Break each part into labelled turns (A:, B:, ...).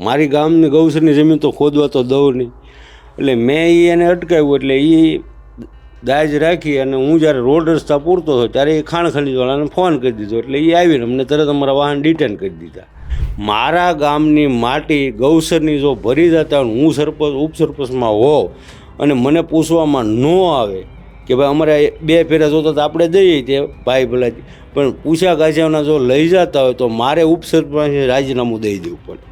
A: મારી ગામની ગૌસરની જમીન તો ખોદવા તો દઉં નહીં. એટલે મેં એને અટકાવ્યું. એટલે એ દાજ રાખી અને હું જ્યારે રોડ રસ્તા પૂરતો હતો ત્યારે એ ખાણ ખનીજવાળાને ફોન કરી દીધો. એટલે એ આવીને અમને તરત અમારા વાહન ડિટેન કરી દીધા. મારા ગામની માટી ગૌસરની જો ભરી જતા હું સરપંચ ઉપસરપંચમાં હોઉં અને મને પૂછવામાં ન આવે કે ભાઈ અમારે 2 ફેરા જોતા તો આપણે દઈએ તે ભાઈ ભલાથી, પણ પૂછ્યા ગાછાના જો લઈ જતા હોય તો મારે ઉપસરપંચ રાજીનામું દઈ દેવું પડે.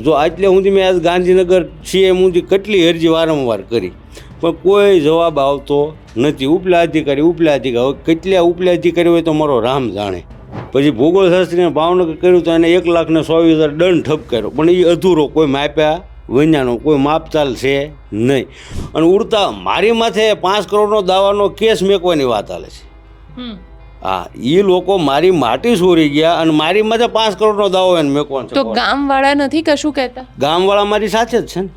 A: જો આટલે સુધી મેં આજ ગાંધીનગર સીએમ સુધી કેટલી અરજી વારંવાર કરી પણ કોઈ જવાબ આવતો નથી. ઉપલા અધિકારી હવે કેટલા ઉપલા અધિકારી હોય તો મારો રામ જાણે. પછી ભૂગોળશાસ્ત્રીને ભાવનગર કર્યું તો એને 1,20,000 દંડ ઠપકાર્યો, પણ એ અધૂરો, કોઈ માપ્યા વૈඥાનો કોઈ માપતાલ છે નહીં. અને ઉડતા મારી માથે 5 કરોડનો દાવાનો કેસ મેકવાની વાત હાલે છે. હા, એ લોકો મારી માટી ચોરી ગયા અને મારી માથે 5 કરોડનો દાવો એને મેકવાનો.
B: તો ગામવાળા નથી કશું કહેતા?
A: ગામવાળા મારી સાથે જ છે ને,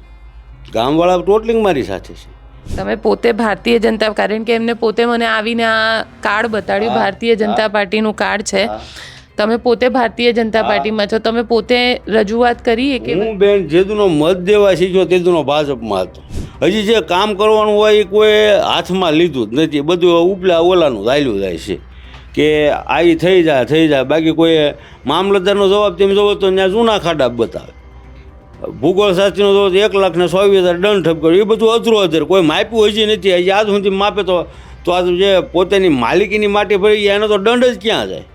A: ગામવાળા ટોટલિંગ મારી સાથે છે.
B: તમે પોતે ભારતીય જનતા, કારણ કે એમને પોતે મને આવીને આ કાર્ડ બતાડ્યું, ભારતીય જનતા પાર્ટીનું કાર્ડ છે. તમે પોતે ભારતીય જનતા પાર્ટીમાં છો, તમે પોતે રજૂઆત કરી કે
A: હું બેન જેદુનો મત દેવા શીખ્યો તેદુનો ભાજપમાં હતો. હજી જે કામ કરવાનું હોય એ કોઈ હાથમાં લીધું જ નથી. બધું ઉપલા ઓલાનું ચાલ્યું જાય છે કે આ થઈ જાય. બાકી કોઈ મામલતદારનો જવાબ તેમ જોવો તો ત્યાં જૂના ખાડા બતાવે. ભૂગોળશાસ્ત્રીનો જોવો તો 1,20,000 દંડ ઠપકાર્યો. એ બધું અધૂર કોઈ માપ્યું હજી નથી. હજી આજ સુધી માપે તો આ જે પોતાની માલિકીની માટી ભરી એનો તો દંડ જ ક્યાં જાય.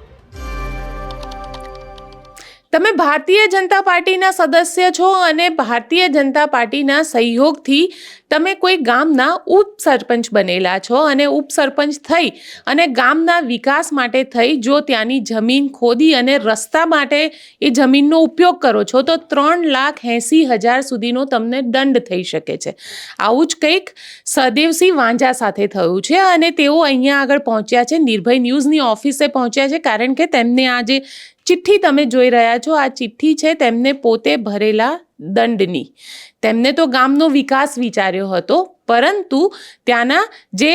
B: તમે ભારતીય જનતા પાર્ટીના સદસ્ય છો અને ભારતીય જનતા પાર્ટીના સહયોગથી તમે કોઈ ગામના ઉપસરપંચ બનેલા છો અને ઉપસરપંચ થઈ અને ગામના વિકાસ માટે થઈ જો ત્યાંની જમીન ખોદી અને રસ્તા માટે એ જમીનનો ઉપયોગ કરો છો તો 3,80,000 સુધીનો તમને દંડ થઈ શકે છે. આવું જ કંઈક સદેવસિંહ વાંઝા સાથે થયું છે અને તેઓ અહીંયા આગળ પહોંચ્યા છે, નિર્ભય ન્યૂઝની ઓફિસે પહોંચ્યા છે, કારણ કે તેમને આ જે ચિઠ્ઠી તમે જોઈ રહ્યા છો આ ચિઠ્ઠી છે તેમને પોતે ભરેલા દંડની. તેમને તો ગામનો વિકાસ વિચાર્યો હતો, પરંતુ ત્યાંના જે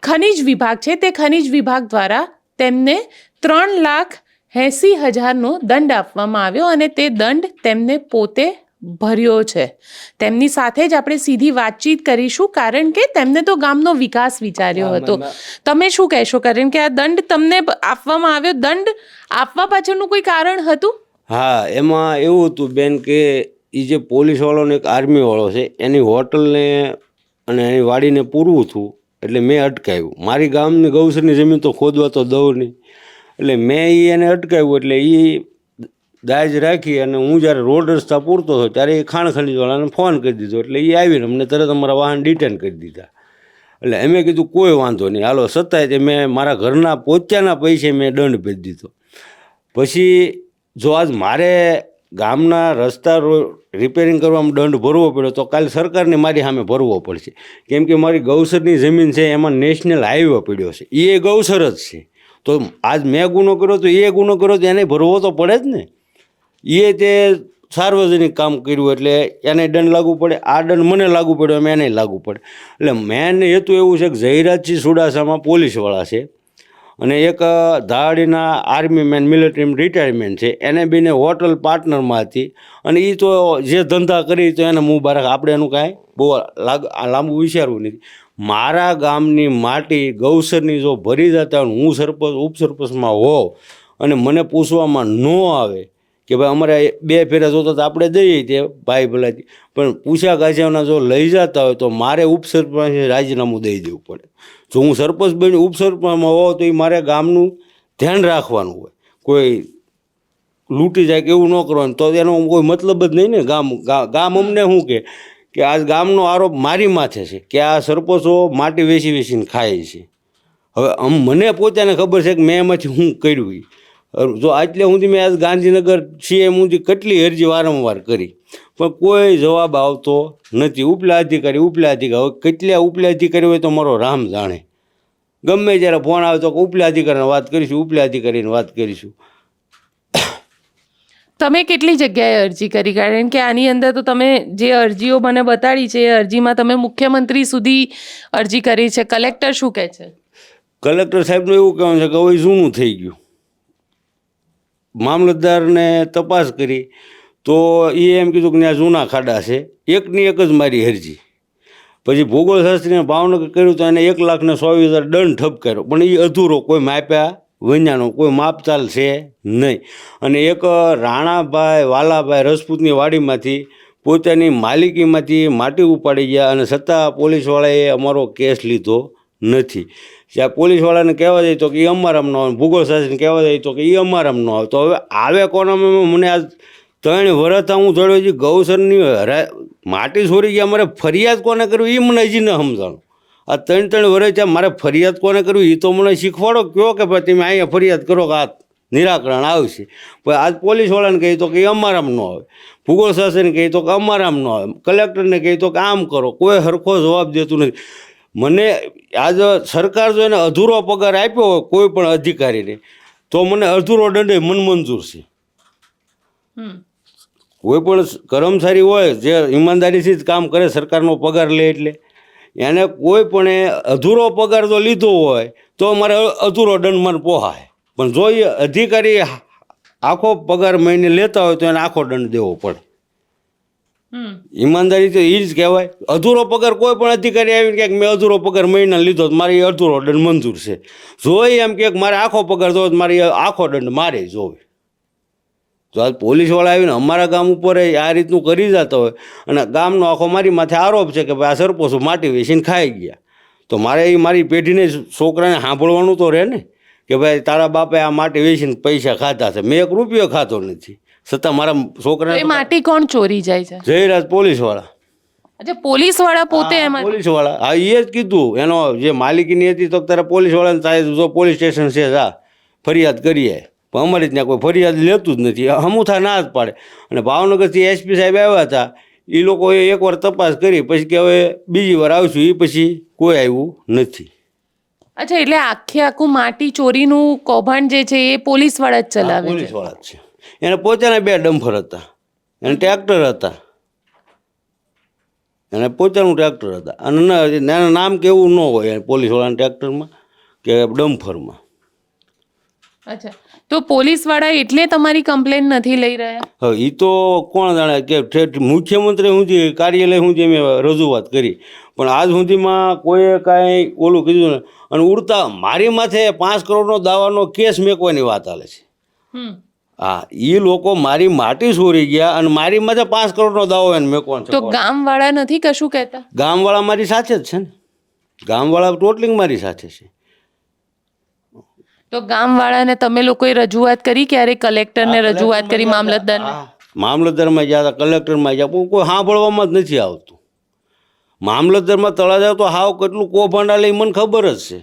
B: ખનિજ વિભાગ છે તે ખનિજ વિભાગ દ્વારા તેમને 3,80,000નો દંડ આપવામાં આવ્યો અને તે દંડ તેમને પોતે ભર્યો છે. તેમની સાથે જ આપણે સીધી વાતચીત કરીશું, કારણ કે તેમને તો ગામનો વિકાસ વિચાર્યો હતો. તમે શું કહેશો? કારણ કે આ દંડ તમને આપવામાં આવ્યો, દંડ આપવા પાછળનું કોઈ કારણ હતું?
A: હા, એમાં એવું હતું બેન કે એ જે પોલીસવાળોને એક આર્મીવાળો છે એની હોટલને અને એની વાડીને પૂરવું હતું. એટલે મેં અટકાવ્યું. મારી ગામની ગૌસરની જમીન તો ખોદવા તો દઉં નહીં. એટલે મેં એને અટકાવ્યું. એટલે એ દાજ રાખી અને હું જ્યારે રોડ રસ્તા પૂરતો હતો ત્યારે એ ખાણ ખનીજવાળાને ફોન કરી દીધો. એટલે એ આવીને અમને તરત અમારા વાહન ડિટેન કરી દીધા. એટલે અમે કીધું કોઈ વાંધો નહીં, હાલો. છતાંય મેં મારા ઘરના પોતાના પૈસે મેં દંડ ભરી દીધો. પછી જો આજ મારે ગામના રસ્તા રિપેરિંગ કરવામાં દંડ ભરવો પડ્યો તો કાલે સરકારને મારી સામે ભરવો પડશે, કેમ કે મારી ગૌસરની જમીન છે એમાં નેશનલ હાઈવે પડ્યો છે, એ ગૌસર જ છે. તો આજ મેં ગુનો કર્યો તો એ ગુનો કર્યો તો એને ભરવો તો પડે જ ને. એ તે સાર્વજનિક કામ કર્યું એટલે એને દંડ લાગુ પડે. આ દંડ મને લાગુ પડ્યો એમ એને લાગુ પડે. એટલે મેન હેતુ એવું છે કે જયરાજસિંહ ચુડાસમામાં પોલીસવાળા છે અને એક ધાડીના આર્મી મેન મિલિટરી રિટાયરમેન્ટ છે, એને બેને હોટલ પાર્ટનરમાં હતી. અને એ તો જે ધંધા કરી તો એને મુબારક, આપણે એનું કાંઈ બહુ લાંબુ વિચારવું નથી. મારા ગામની માટી ગૌસરની જો ભરી જતા હું સરપંચ ઉપસરપંચમાં હોઉં અને મને પૂછવામાં ન આવે કે ભાઈ અમારે 2 ફેરા જોતા તો આપણે દઈએ તે ભાઈ ભલાથી, પણ પૂછ્યા ગાછાના જો લઈ જતા હોય તો મારે ઉપસરપંચ રાજીનામું દઈ દેવું પડે. જો હું સરપંચ બની ઉપસરપંચમાં હોઉં તો એ મારે ગામનું ધ્યાન રાખવાનું હોય. કોઈ લૂંટી જાય કે એવું ન કરવાનું, તો એનો કોઈ મતલબ જ નહીં ને. ગામ અમને શું કે આ ગામનો આરોપ મારી માથે છે કે આ સરપંચો માટી વેચીને ખાય છે. હવે મને પોતાને ખબર છે કે મેં એમાંથી હું કર્યું. જો આટલે સુધી મેં આજ ગાંધીનગર સીએમ સુધી કેટલી અરજી વારંવાર કરી પણ કોઈ જવાબ આવતો નથી. ઉપલા અધિકારી હવે કેટલા ઉપલા અધિકારી હોય તો મારો રામ જાણે. ગમે જ્યારે ફોન આવે તો ઉપલા અધિકારીને વાત કરીશું.
B: તમે કેટલી જગ્યાએ અરજી કરી? કારણ કે આની અંદર તો તમે જે અરજીઓ મને બતાડી છે એ અરજીમાં તમે મુખ્યમંત્રી સુધી અરજી કરી છે. કલેક્ટર શું કહે છે?
A: કલેક્ટર સાહેબનું એવું કહેવાનું છે કે હવે જૂનું થઈ ગયું. મામલતદારને તપાસ કરી તો એ એમ કીધું કે ત્યાં જૂના ખાડા છે, એકની એક જ મારી અરજી. પછી ભૂગોળશાસ્ત્રીને ભાવનગર કર્યું તો એને 1,24,000 દંડ ઠપકાર્યો, પણ એ અધૂરો, કોઈ માપ્યા વન્યાનો કોઈ માપતાલ છે નહીં. અને એક રાણાભાઈ વાલાભાઈ રજપૂતની વાડીમાંથી પોતાની માલિકીમાંથી માટી ઉપાડી ગયા અને છતાં પોલીસવાળાએ અમારો કેસ લીધો નથી. જ્યાં પોલીસવાળાને કહેવા જાય તો કે એ અમારામ ન આવે, ભૂગોળશાસ્ત્રીને કહેવા જાય તો કે એ અમારામ ન આવે. તો હવે આવે કોનામાં? મને આજ 3 વર્ષ હું જોડ્યો હજી ગૌસરની માટી છોરી ગયા, મારે ફરિયાદ કોને કરવી એ મને હજી ન સમજાણું. આ 3 વર્ષ ત્યાં મારે ફરિયાદ કોને કરવી એ તો મને શીખવાડો, કહો કે ભાઈ તમે અહીંયા ફરિયાદ કરો કે આ નિરાકરણ આવશે. પણ આજ પોલીસવાળાને કહી તો કે અમારામ ન આવે, ભૂગોળશાસ્ત્રીને કહી તો કે અમારામ ન આવે, કલેક્ટરને કહી તો કે આમ કરો, કોઈ સરખો જવાબ દેતું નથી. મને આજ સરકાર જો એને અધૂરો પગાર આપ્યો હોય કોઈ પણ અધિકારીને તો મને અધૂરો દંડ મનમંજૂર છે. કોઈ પણ કર્મચારી હોય જે ઈમાનદારીથી જ કામ કરે, સરકારનો પગાર લે, એટલે એને કોઈ પણ અધૂરો પગાર જો લીધો હોય તો મારે અધૂરો દંડ મને પોહાય. પણ જો એ અધિકારી આખો પગાર મહિને લેતા હોય તો એને આખો દંડ દેવો પડે. ઈમાનદારી તો એ જ કહેવાય. અધૂરો પગાર કોઈ પણ અધિકારી આવીને કહે મેં અધૂરો પગાર મહિના લીધો તો મારે અધૂરો દંડ મંજૂર છે. જો એમ કે મારે આખો પગાર જોવો મારે આખો દંડ મારે જોવે. તો આજ પોલીસવાળા આવીને અમારા ગામ ઉપર આ રીતનું કરી જતા હોય અને ગામનો આખો મારી માથે આરોપ છે કે ભાઈ આ સરપંચો માટી વેચીને ખાઈ ગયા, તો મારે એ મારી પેઢીને છોકરાને સાંભળવાનું તો રહે ને કે ભાઈ તારા બાપે આ માટી વેચીને પૈસા ખાધા છે, મેં 1 રૂપિયો ખાતો નથી, છતાં મારા છોકરાને
B: માટી કોણ ચોરી જાય છે?
A: જયરાજ પોલીસવાળા.
B: અચ્છા, પોલીસવાળા પોતે એમાં?
A: પોલીસવાળા, હા, એ જ કીધું. એનો જે માલિકીની હતી તો તારે પોલીસવાળાને થાય જો પોલીસ સ્ટેશન છે જા ફરિયાદ કરીએ, પણ અમારી ત્યાં કોઈ ફરિયાદ લેતું જ નથી, હમુથા ના જ પાડે. અને ભાવનગરથી એસપી સાહેબ આવ્યા હતા, એ લોકોએ એકવાર તપાસ કરી પછી કે હવે બીજી વાર આવશું, એ પછી કોઈ આવ્યું નથી.
B: અચ્છા, એટલે આખું માટી ચોરીનું કૌભાંડ જે છે એ પોલીસવાળા જ ચલાવે છે?
A: પોલીસવાળા જ છે. એને પોતાના 2 ડમ્ફર હતા, એને ટ્રેક્ટર હતા, એને પોતાનું ટ્રેક્ટર હતા. અને એનું નામ કેવું ન હોય પોલીસવાળાના ટ્રેક્ટરમાં કે ડમ્ફરમાં.
B: અચ્છા, તો પોલીસવાળા એટલે તમારી કમ્પ્લેન નથી લઈ રહ્યા?
A: હવે એ તો કોણ જાણે કે મુખ્યમંત્રી સુધી કાર્યાલય સુધી મેં રજૂઆત કરી, પણ આજ સુધીમાં કોઈએ કાંઈ ઓલું કીધું ને. અને ઉડતા મારી માથે 5 કરોડનો દાવાનો કેસ મેકવાની વાત હાલે છે. હા, એ લોકો મારી માટી ચોરી ગયા અને મારી માથે 5 કરોડનો દાવો એને મેકવાનો છે.
B: તો ગામવાળા નથી કશું કહેતા?
A: ગામવાળા મારી સાથે જ છે ને, ગામવાળા ટોટલિંગ મારી સાથે છે.
B: તો ગામવાળાને તમે લોકોએ રજૂઆત કરી ક્યારે? કલેક્ટરને રજૂઆત કરી, મામલતદારને?
A: મામલતદારમાં ગયા, કલેક્ટરમાં ગયા, પણ કોઈ સાંભળવામાં જ નથી આવતું. મામલતદારમાં તળાજા તો હાવ કેટલું કૌભાંડ હાલે મને ખબર જ છે.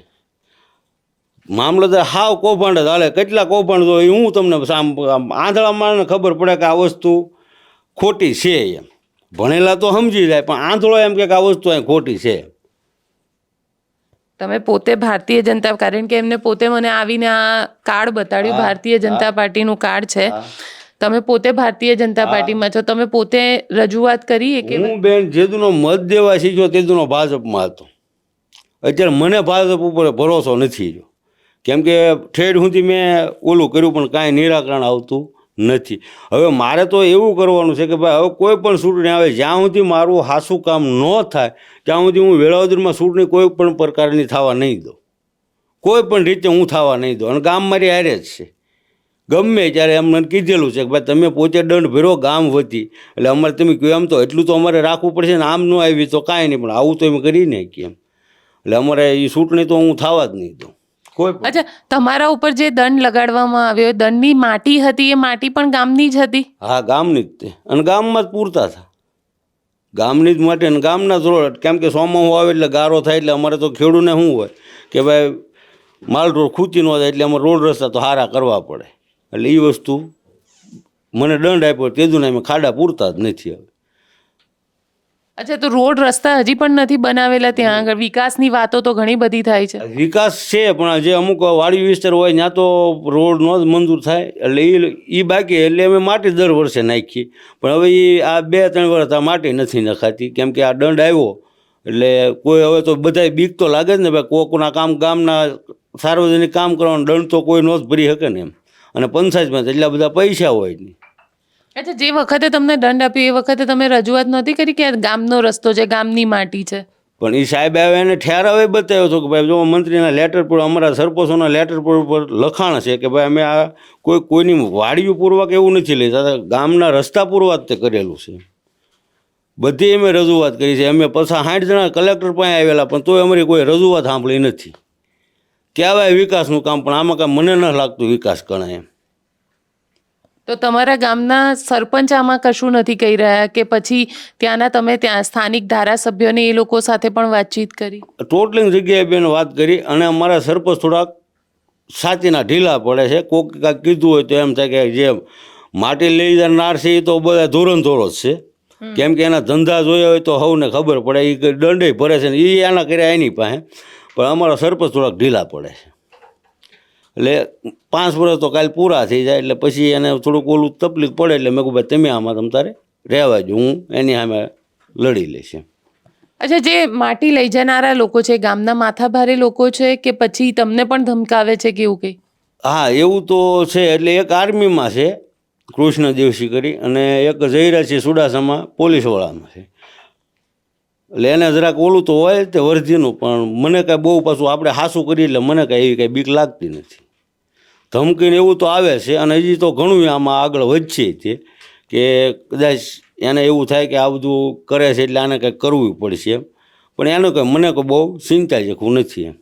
A: મામલતદાર હાવ કૌભાંડ જ હાલે, કેટલા કૌભાંડ જો હું તમને આંધળામાં ખબર પડે કે આ વસ્તુ ખોટી છે એમ. ભણેલા તો સમજી જાય, પણ આંધળો એમ કે આ વસ્તુ અહીં ખોટી છે.
B: તમે પોતે ભારતીય જનતા, કારણ કે એમને પોતે મને આવીને આ કાર્ડ બતાડ્યું, ભારતીય જનતા પાર્ટીનું કાર્ડ છે, તમે પોતે ભારતીય જનતા પાર્ટીમાં છો, તમે પોતે રજૂઆત કરી કે?
A: હું બેન જેદુનો મત દેવા શીખ્યો તેદુનો ભાજપમાં હતો. અત્યારે મને ભાજપ ઉપર ભરોસો નથી જો, કેમ કે ઠેઠ સુધી મેં ઓલું કર્યું પણ કાંઈ નિરાકરણ આવતું નથી. હવે મારે તો એવું કરવાનું છે કે ભાઈ હવે કોઈ પણ ચૂંટણી આવે જ્યાં સુધી મારું સાચું કામ ન થાય ત્યાં સુધી હું વેળાવદરમાં ચૂંટણી કોઈ પણ પ્રકારની થવા નહીં દઉં, કોઈ પણ રીતે હું થવા નહીં દઉં. અને ગામ મારી હારે જ છે, ગમે ત્યારે એમ મને કીધેલું છે કે ભાઈ તમે પોતે દંડ ભર્યો ગામ વતી, એટલે અમારે તમે કહો એમ તો એટલું તો અમારે રાખવું પડશે ને, આમ ન આવી તો કાંઈ નહીં, પણ આવું તો એમ કરી નાખીએ એમ. એટલે અમારે એ ચૂંટણી તો હું થવા જ નહીં દઉં.
B: અચ્છા, તમારા ઉપર જે દંડ લગાડવામાં આવ્યો, દંડની માટી હતી, એ માટી પણ ગામની જ હતી? હા,
A: ગામની જ તે, અને ગામમાં જ પૂરતા હતા, ગામની જ માટે. અને ગામના જ રોડ, કેમ કે સોમાહુ આવે એટલે ગારો થાય, એટલે અમારે તો ખેડૂને શું હોય કે ભાઈ માલ રોડ ખૂચી ન જાય, એટલે અમારે રોડ રસ્તા તો સારા કરવા પડે. એટલે એ વસ્તુ મને દંડ આપ્યો તેદું અમે ખાડા પૂરતા જ નથી હવે.
B: અચ્છા, તો રોડ રસ્તા હજી પણ નથી બનાવેલા ત્યાં આગળ? વિકાસની વાતો તો ઘણી બધી થાય છે.
A: વિકાસ છે, પણ જે અમુક વાડી વિસ્તાર હોય ત્યાં તો રોડ નો જ મંજૂર થાય, એટલે એ બાકી. એટલે અમે માટી દર વર્ષે નાખીએ, પણ હવે એ આ 2-3 વર્ષ આ માટી નથી નખાતી, કેમ કે આ દંડ આવ્યો એટલે કોઈ હવે તો બધાય બીક તો લાગે જ ને ભાઈ, કોકના કામ ગામના સાર્વજનિક કામ કરવાનું દંડ તો કોઈ નો જ ભરી શકે ને એમ. અને પંચાયતમાં એટલા બધા પૈસા હોય નહીં.
B: અચ્છા, જે વખતે તમને દંડ આપ્યો એ વખતે તમે રજૂઆત નહોતી કરી કે આ ગામનો રસ્તો છે, ગામની માટી છે?
A: પણ એ સાહેબ આવે એને ઠેરાવે બતાવ્યો હતો કે ભાઈ જો મંત્રીના લેટર પર, અમારા સરપંચોના લેટર પર લખાણ છે કે ભાઈ અમે આ કોઈની વાડીઓ પૂર્વક એવું નથી લેતા, ગામના રસ્તા પૂર્વક તે કરેલું છે. બધી અમે રજૂઆત કરી છે. અમે પાછા 60 જણા કલેક્ટર પાસે આવેલા, પણ તોય અમારી કોઈ રજૂઆત સાંભળી નથી. કહેવાય વિકાસનું કામ, પણ આમાં કાંઈ મને ન લાગતું વિકાસ ગણાય એમ.
B: તો તમારા ગામના સરપંચ આમાં કશું નથી કહી રહ્યા કે પછી ત્યાં સ્થાનિક ધારાસભ્યોને એ લોકો સાથે પણ વાતચીત કરી?
A: ટોટલિંગ જગ્યાએ બેન વાત કરી, અને અમારા સરપંચ થોડાક સાચીના ઢીલા પડે છે. કોક કાંઈક કીધું હોય તો એમ થાય કે જે માટી લઈ જનાર છે એ તો બધા ધોરણધોરો જ છે, કેમ કે એના ધંધા જોયા હોય તો સૌને ખબર પડે. એ દંડે ભરે છે ને એ એના કર્યા એની પાસે, પણ અમારા સરપંચ થોડાક ઢીલા પડે છે. એટલે 5 વર્ષ તો કાલે પૂરા થઈ જાય એટલે પછી એને થોડુંક ઓલું તકલીફ પડે, એટલે મેં કહું ભાઈ તમે આમાં તમ તારે રહેવા જો, હું એની સામે લડી લઈશ એમ.
B: અચ્છા, જે માટી લઈ જનારા લોકો છે ગામના માથાભારે લોકો છે કે પછી તમને પણ ધમકાવે છે કે એવું કંઈ?
A: હા, એવું તો છે. એટલે એક આર્મીમાં છે કૃષ્ણ દેવસી કરી, અને એક જયરાજસિંહ સુડાસામાં પોલીસવાળામાં છે. એટલે એને જરાક ઓલું તો હોય તે વર્ધીનું, પણ મને કાંઈ બહુ પાછું આપણે હાસું કરીએ એટલે મને કાંઈ એવી કાંઈ બીક લાગતી નથી. ધમકીને એવું તો આવે છે, અને હજી તો ઘણું આમાં આગળ વધશે તે કે કદાચ એને એવું થાય કે આ બધું કરે છે એટલે આને કંઈક કરવું પડશે એમ, પણ એનું કંઈ મને કોઈ બહુ ચિંતા જેવું નથી એમ.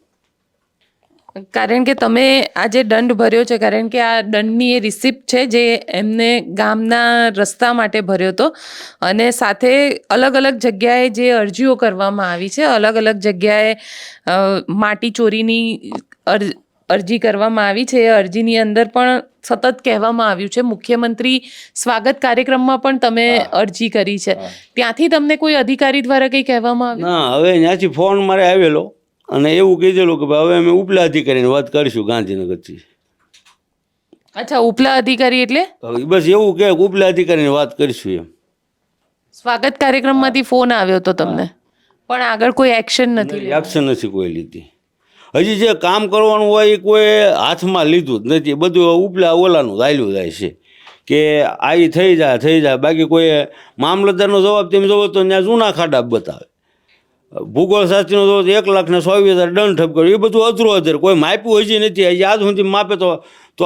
B: કારણ કે તમે આ જે દંડ ભર્યો છે, કારણ કે આ દંડની એ રિસિપ્ટ છે જે એમને ગામના રસ્તા માટે ભર્યો હતો, અને સાથે અલગ અલગ જગ્યાએ જે અરજીઓ કરવામાં આવી છે, અલગ અલગ જગ્યાએ માટી ચોરીની અરજી કરવામાં આવી છે. એ અરજીની અંદર પણ સતત કહેવામાં આવ્યું છે, મુખ્યમંત્રી સ્વાગત કાર્યક્રમમાં પણ તમે અરજી કરી છે, ત્યાંથી તમને કોઈ અધિકારી દ્વારા કંઈ કહેવામાં આવ્યું?
A: ના, હવે ત્યાંથી ફોન મારે આવેલો અને એવું કીધેલું કે ભાઈ હવે અમે ઉપલા અધિકારીને વાત કરીશું ગાંધીનગરથી.
B: અચ્છા, ઉપલા અધિકારી એટલે?
A: બસ એવું કે ઉપલા અધિકારીને વાત કરીશું એમ.
B: સ્વાગત કાર્યક્રમમાંથી ફોન આવ્યો હતો તમને, પણ આગળ કોઈ એક્શન નથી?
A: એક્શન નથી કોઈ લીધી. હજી જે કામ કરવાનું હોય એ કોઈ હાથમાં લીધું જ નથી. બધું ઉપલા ઓલાનું ચાલ્યું જાય છે કે આ થઈ જાય. બાકી કોઈ મામલતદારનો જવાબ તેમ જોવો તો ત્યાં જૂના ખાડા બતાવે. ભૂગોળ શાસ્ત્રીનો જોવો તો 1,24,000 દંડ ઠપ કર્યો. એ બધું અધરું કોઈ માપ્યું હજી નથી. હજી આજ સુધી માપે તો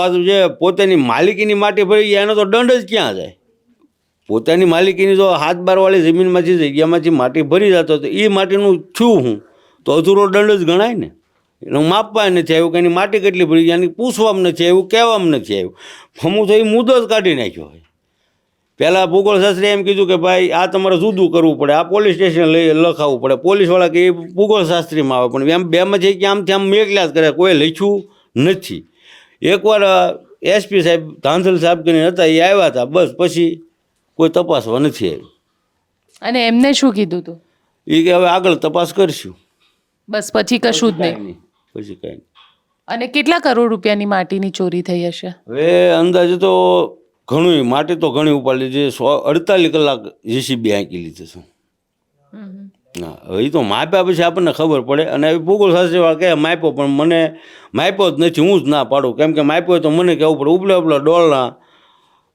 A: આ જે પોતાની માલિકીની માટી ભરી એનો તો દંડ જ ક્યાં જાય? પોતાની માલિકીની જો 7-12 જમીનમાંથી જગ્યામાંથી માટી ભરી જતો તો એ માટીનું છું હું તો અધૂરો દંડ જ ગણાય ને. એનું માપવા નથી આવ્યું કે એની માટી કેટલી ભરી જાય, એની પૂછવામાં નથી આવ્યું, કહેવામાં નથી આવ્યું. હમું તો એ મુદ્દો જ કાઢી નાખ્યો હોય. પહેલાં ભૂગોળશાસ્ત્રી એમ કીધું કે ભાઈ આ તમારે જુદું કરવું પડે, આ પોલીસ સ્ટેશન લખાવવું પડે. પોલીસવાળા કે એ ભૂગોળશાસ્ત્રીમાં આવે, પણ એમ બેમાંથી કે આમથી આમ મેકલ્યા જ કરે, કોઈ લખ્યું નથી. એકવાર એસપી સાહેબ ધાંધલ સાહેબ કરીને હતા, એ આવ્યા હતા, બસ પછી કોઈ તપાસવા નથી આવ્યું.
B: અને એમને શું કીધું હતું?
A: એ કે હવે આગળ તપાસ કરશું,
B: બસ પછી કશું જ નહીં.
A: પછી કાંઈ નહીં.
B: અને કેટલા કરોડ રૂપિયાની માટીની ચોરી થઈ હશે?
A: હવે અંદાજે તો ઘણું માટી તો ઘણી ઉપાડી લીધી. 48 કલાક જેસીબી આંકી લીધી છે. હા, હવે એ તો માપ્યા પછી આપણને ખબર પડે. અને ભૂગોળશાસ્ત્રીવાળા કહે માપ્યો, પણ મને માપ્યો જ નથી, હું જ ના પાડું. કેમ કે માપ્યો તો મને કહેવું પડે. ઉપલા ડોલના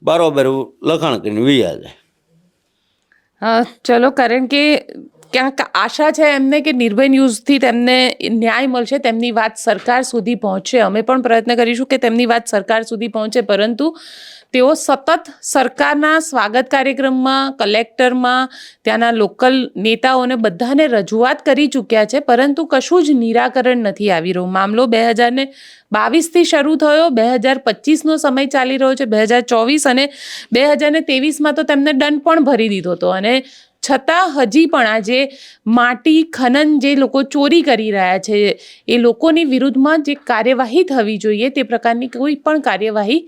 A: બારોબાર લખાણ કરીને વૈયા જાય.
B: હા, ચલો, કારણ કે ક્યાંક આશા છે એમને કે નિર્ભય ન્યૂઝથી તેમને ન્યાય મળશે, તેમની વાત સરકાર સુધી પહોંચે. અમે પણ પ્રયત્ન કરીશું કે તેમની વાત સરકાર સુધી પહોંચે, પરંતુ તેઓ સતત સરકારના સ્વાગત કાર્યક્રમમાં, કલેક્ટરમાં, ત્યાંના લોકલ નેતાઓને બધાને રજૂઆત કરી ચૂક્યા છે, પરંતુ કશું જ નિરાકરણ નથી આવી રહ્યું. મામલો 2022થી શરૂ થયો, 2025નો સમય ચાલી રહ્યો છે, 2024 અને 2023માં તો તેમને દંડ પણ ભરી દીધો હતો, અને છતાં હજી પણ આ જે માટી ખનન જે લોકો ચોરી કરી રહ્યા છે એ લોકોની વિરુદ્ધમાં જે કાર્યવાહી થવી જોઈએ તે પ્રકારની કોઈ પણ કાર્યવાહી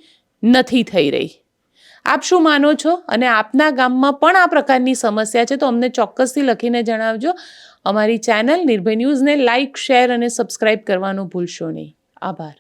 B: નથી થઈ રહી. આપ શું માનો છો? અને આપના ગામમાં પણ આ પ્રકારની સમસ્યા છે તો અમને ચોક્કસથી લખીને જણાવજો. અમારી ચેનલ નિર્ભય ન્યૂઝને લાઇક, શેર અને સબસ્ક્રાઇબ કરવાનું ભૂલશો નહીં. આભાર.